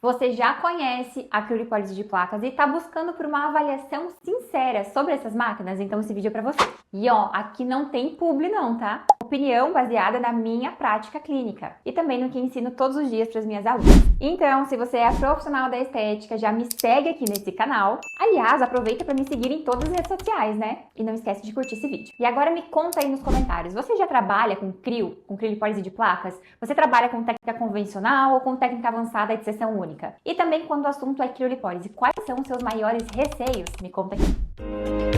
Você já conhece a criolipólise de placas e está buscando por uma avaliação sincera sobre essas máquinas? Então esse vídeo é para você. E ó, aqui não tem publi não, tá? Opinião baseada na minha prática clínica e também no que ensino todos os dias para as minhas alunas. Então, se você é profissional da estética, já me segue aqui nesse canal. Aliás, aproveita para me seguir em todas as redes sociais, né? E não esquece de curtir esse vídeo. E agora me conta aí nos comentários, você já trabalha com criolipólise de placas? Você trabalha com técnica convencional ou com técnica avançada de seção única? E também quando o assunto é criolipólise, quais são os seus maiores receios? Me conta aqui.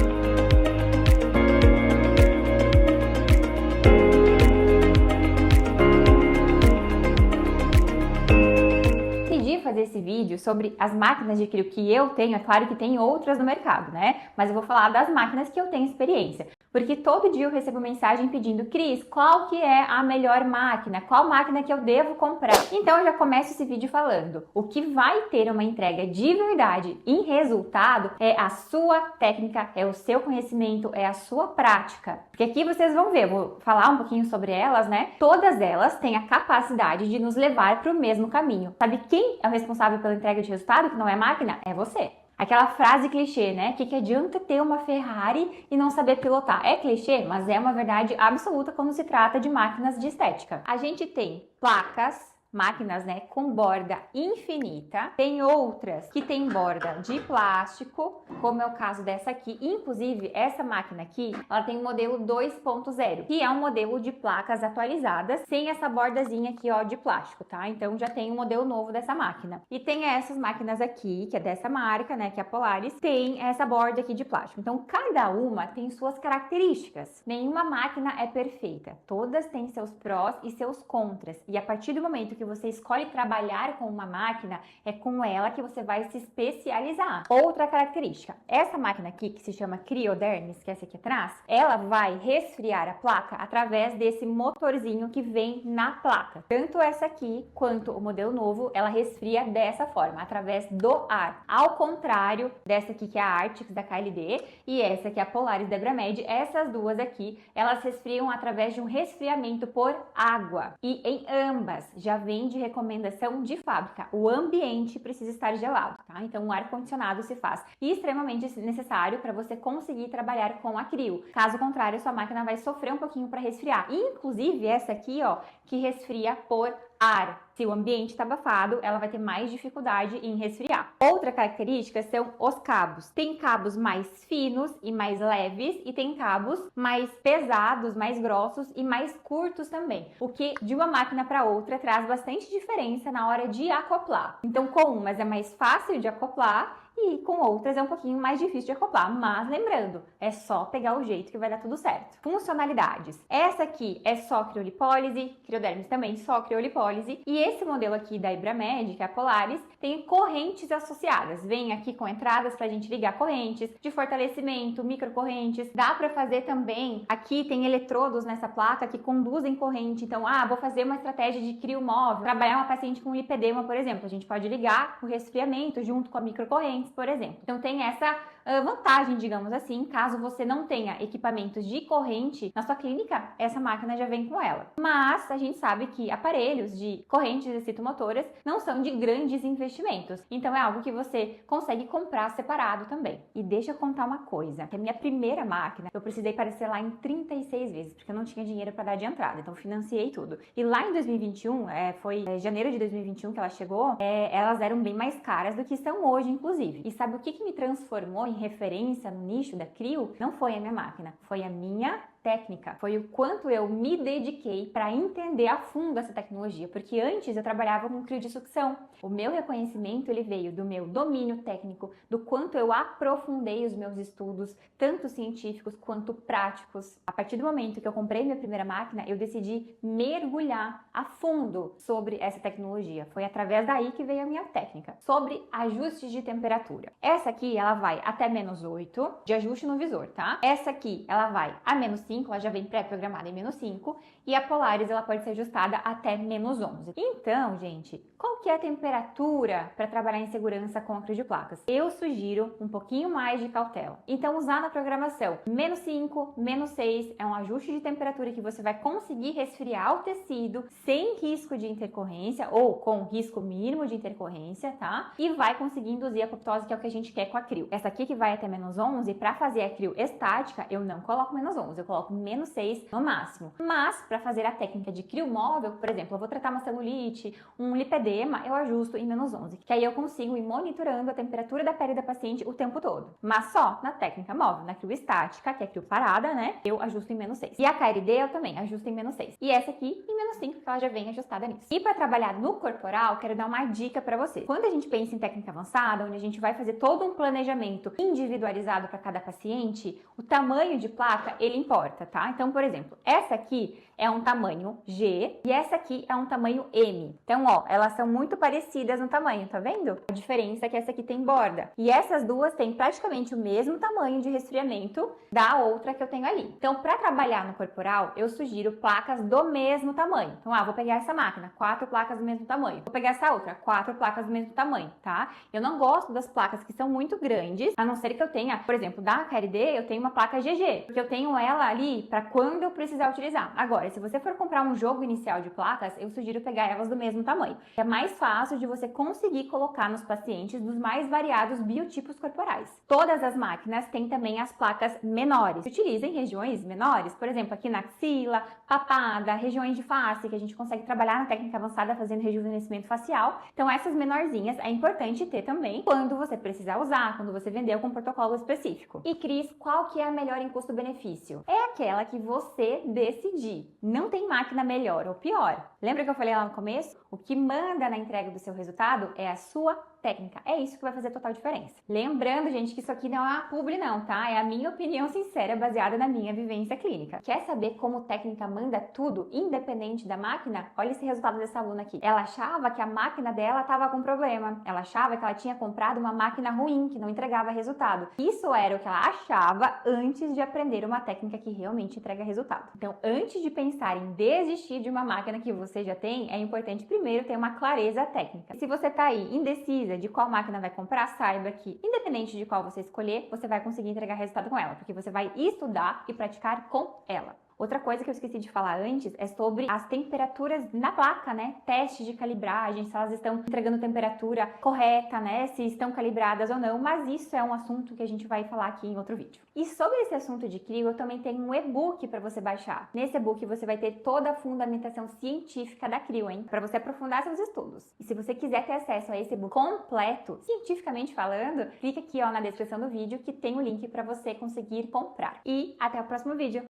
Fazer esse vídeo sobre as máquinas de crio que eu tenho, é claro que tem outras no mercado, né? Mas eu vou falar das máquinas que eu tenho experiência. Porque todo dia eu recebo mensagem pedindo, Cris, qual que é a melhor máquina? Qual máquina que eu devo comprar? Então eu já começo esse vídeo falando, o que vai ter uma entrega de verdade em resultado é a sua técnica, é o seu conhecimento, é a sua prática. Porque aqui vocês vão ver, eu vou falar um pouquinho sobre elas, né? Todas elas têm a capacidade de nos levar para o mesmo caminho. Sabe quem é o responsável pela entrega de resultado, que não é máquina? É você. Aquela frase clichê, né? Que adianta ter uma Ferrari e não saber pilotar? É clichê, mas é uma verdade absoluta quando se trata de máquinas de estética. A gente tem placas, máquinas, né, com borda infinita. Tem outras que tem borda de plástico, como é o caso dessa aqui. Inclusive, essa máquina aqui, ela tem o modelo 2.0, que é um modelo de placas atualizadas, sem essa bordazinha aqui, ó, de plástico, tá? Então, já tem um modelo novo dessa máquina. E tem essas máquinas aqui, que é dessa marca, né, que é a Polaris, tem essa borda aqui de plástico. Então, cada uma tem suas características. Nenhuma máquina é perfeita. Todas têm seus prós e seus contras. E a partir do momento que você escolhe trabalhar com uma máquina, é com ela que você vai se especializar. Outra característica, essa máquina aqui, que se chama Cryodermis, que é essa aqui atrás, ela vai resfriar a placa através desse motorzinho que vem na placa. Tanto essa aqui, quanto o modelo novo, ela resfria dessa forma, através do ar. Ao contrário dessa aqui, que é a Arctix da KLD, e essa que é a Polaris da Abramed, essas duas aqui, elas resfriam através de um resfriamento por água. E em ambas, já vem de recomendação de fábrica. O ambiente precisa estar gelado, tá? Então, o ar-condicionado se faz extremamente necessário para você conseguir trabalhar com a crio. Caso contrário, sua máquina vai sofrer um pouquinho para resfriar. Inclusive, essa aqui, ó, que resfria por ar. Se o ambiente está abafado, ela vai ter mais dificuldade em resfriar. Outra característica são os cabos. Tem cabos mais finos e mais leves e tem cabos mais pesados, mais grossos e mais curtos também. O que de uma máquina para outra traz bastante diferença na hora de acoplar. Então, com umas é mais fácil de acoplar e com outras é um pouquinho mais difícil de acoplar, mas lembrando, é só pegar o jeito que vai dar tudo certo. Funcionalidades. Essa aqui é só criolipólise, Cryodermis também só criolipólise, e esse modelo aqui da Abramed, que é a Polaris, tem correntes associadas. Vem aqui com entradas pra gente ligar correntes, de fortalecimento, microcorrentes. Dá pra fazer também, aqui tem eletrodos nessa placa que conduzem corrente, então, vou fazer uma estratégia de crio móvel, trabalhar uma paciente com lipedema, por exemplo, a gente pode ligar o resfriamento junto com a microcorrente, por exemplo. Então tem essa vantagem, digamos assim, caso você não tenha equipamentos de corrente na sua clínica, essa máquina já vem com ela. Mas a gente sabe que aparelhos de correntes excitomotoras não são de grandes investimentos, então é algo que você consegue comprar separado também. E deixa eu contar uma coisa, que a minha primeira máquina eu precisei parcelar em 36 vezes, porque eu não tinha dinheiro para dar de entrada, então financiei tudo. E lá em 2021, foi janeiro de 2021 que ela chegou, elas eram bem mais caras do que são hoje, inclusive. E sabe o que me transformou em referência no nicho da crio? Não foi a minha máquina, foi a minha técnica. Foi o quanto eu me dediquei para entender a fundo essa tecnologia, porque antes eu trabalhava com crio de sucção. O meu reconhecimento ele veio do meu domínio técnico, do quanto eu aprofundei os meus estudos, tanto científicos quanto práticos. A partir do momento que eu comprei minha primeira máquina, eu decidi mergulhar a fundo sobre essa tecnologia. Foi através daí que veio a minha técnica. Sobre ajustes de temperatura. Essa aqui, ela vai até -8 de ajuste no visor, tá? Essa aqui, ela vai a -5, ela já vem pré-programada em -5, e a Polaris ela pode ser ajustada até -11. Então, gente, qual que é a temperatura para trabalhar em segurança com acrílico de placas? Eu sugiro um pouquinho mais de cautela. Então, usar na programação -5, -6 é um ajuste de temperatura que você vai conseguir resfriar o tecido sem risco de intercorrência ou com risco mínimo de intercorrência, tá? E vai conseguir induzir a apoptose, que é o que a gente quer com a acrílico. Essa aqui que vai até -11, para fazer a acrílico estática, eu não coloco -11, eu coloco -6 no máximo. Mas, para fazer a técnica de acrílico móvel, por exemplo, eu vou tratar uma celulite, um lipedema, eu ajusto em -11, que aí eu consigo ir monitorando a temperatura da pele da paciente o tempo todo. Mas só na técnica móvel, na acrílico estática, que é acrílico parada, né? Eu ajusto em -6. E a KRD eu também ajusto em -6. E essa aqui em -5, que ela já vem ajustada nisso. E para trabalhar no corporal, quero dar uma dica para você. Quando a gente pensa em técnica avançada, onde a gente vai fazer todo um planejamento individualizado para cada paciente, o tamanho de placa, ele importa, tá? Então, por exemplo, essa aqui é um tamanho G e essa aqui é um tamanho M. Então, ó, elas são muito parecidas no tamanho, tá vendo? A diferença é que essa aqui tem borda. E essas duas têm praticamente o mesmo tamanho de resfriamento da outra que eu tenho ali. Então, para trabalhar no corporal, eu sugiro placas do mesmo tamanho. Então, vou pegar essa máquina, 4 placas do mesmo tamanho. Vou pegar essa outra, 4 placas do mesmo tamanho, tá? Eu não gosto das placas que são muito grandes, a não ser que eu tenha, por exemplo, da KRD, eu tenho uma placa GG, porque eu tenho ela ali para quando eu precisar utilizar. Agora, se você for comprar um jogo inicial de placas, eu sugiro pegar elas do mesmo tamanho. É mais fácil de você conseguir colocar nos pacientes dos mais variados biotipos corporais. Todas as máquinas têm também as placas menores. Utiliza em regiões menores, por exemplo, aqui na axila, papada, regiões de face, que a gente consegue trabalhar na técnica avançada fazendo rejuvenescimento facial. Então, essas menorzinhas é importante ter também quando você precisar usar, quando você vender algum protocolo específico. E Cris, qual que é a melhor em custo-benefício? É aquela que você decidir. Não tem máquina melhor ou pior. Lembra que eu falei lá no começo? O que manda na entrega do seu resultado é a sua técnica. É isso que vai fazer total diferença. Lembrando, gente, que isso aqui não é uma publi não, tá? É a minha opinião sincera baseada na minha vivência clínica. Quer saber como técnica manda tudo, independente da máquina? Olha esse resultado dessa aluna aqui. Ela achava que a máquina dela estava com problema. Ela achava que ela tinha comprado uma máquina ruim, que não entregava resultado. Isso era o que ela achava antes de aprender uma técnica que realmente entrega resultado. Então, antes de pensar em desistir de uma máquina que você já tem, é importante primeiro ter uma clareza técnica. Se você tá aí indecisa de qual máquina vai comprar, saiba que, independente de qual você escolher, você vai conseguir entregar resultado com ela, porque você vai estudar e praticar com ela. Outra coisa que eu esqueci de falar antes é sobre as temperaturas na placa, né? Teste de calibragem, se elas estão entregando temperatura correta, né? Se estão calibradas ou não, mas isso é um assunto que a gente vai falar aqui em outro vídeo. E sobre esse assunto de CRIO, eu também tenho um e-book para você baixar. Nesse e-book você vai ter toda a fundamentação científica da CRIO, hein? Para você aprofundar seus estudos. E se você quiser ter acesso a esse e-book completo, cientificamente falando, clica aqui, ó, na descrição do vídeo que tem o link para você conseguir comprar. E até o próximo vídeo.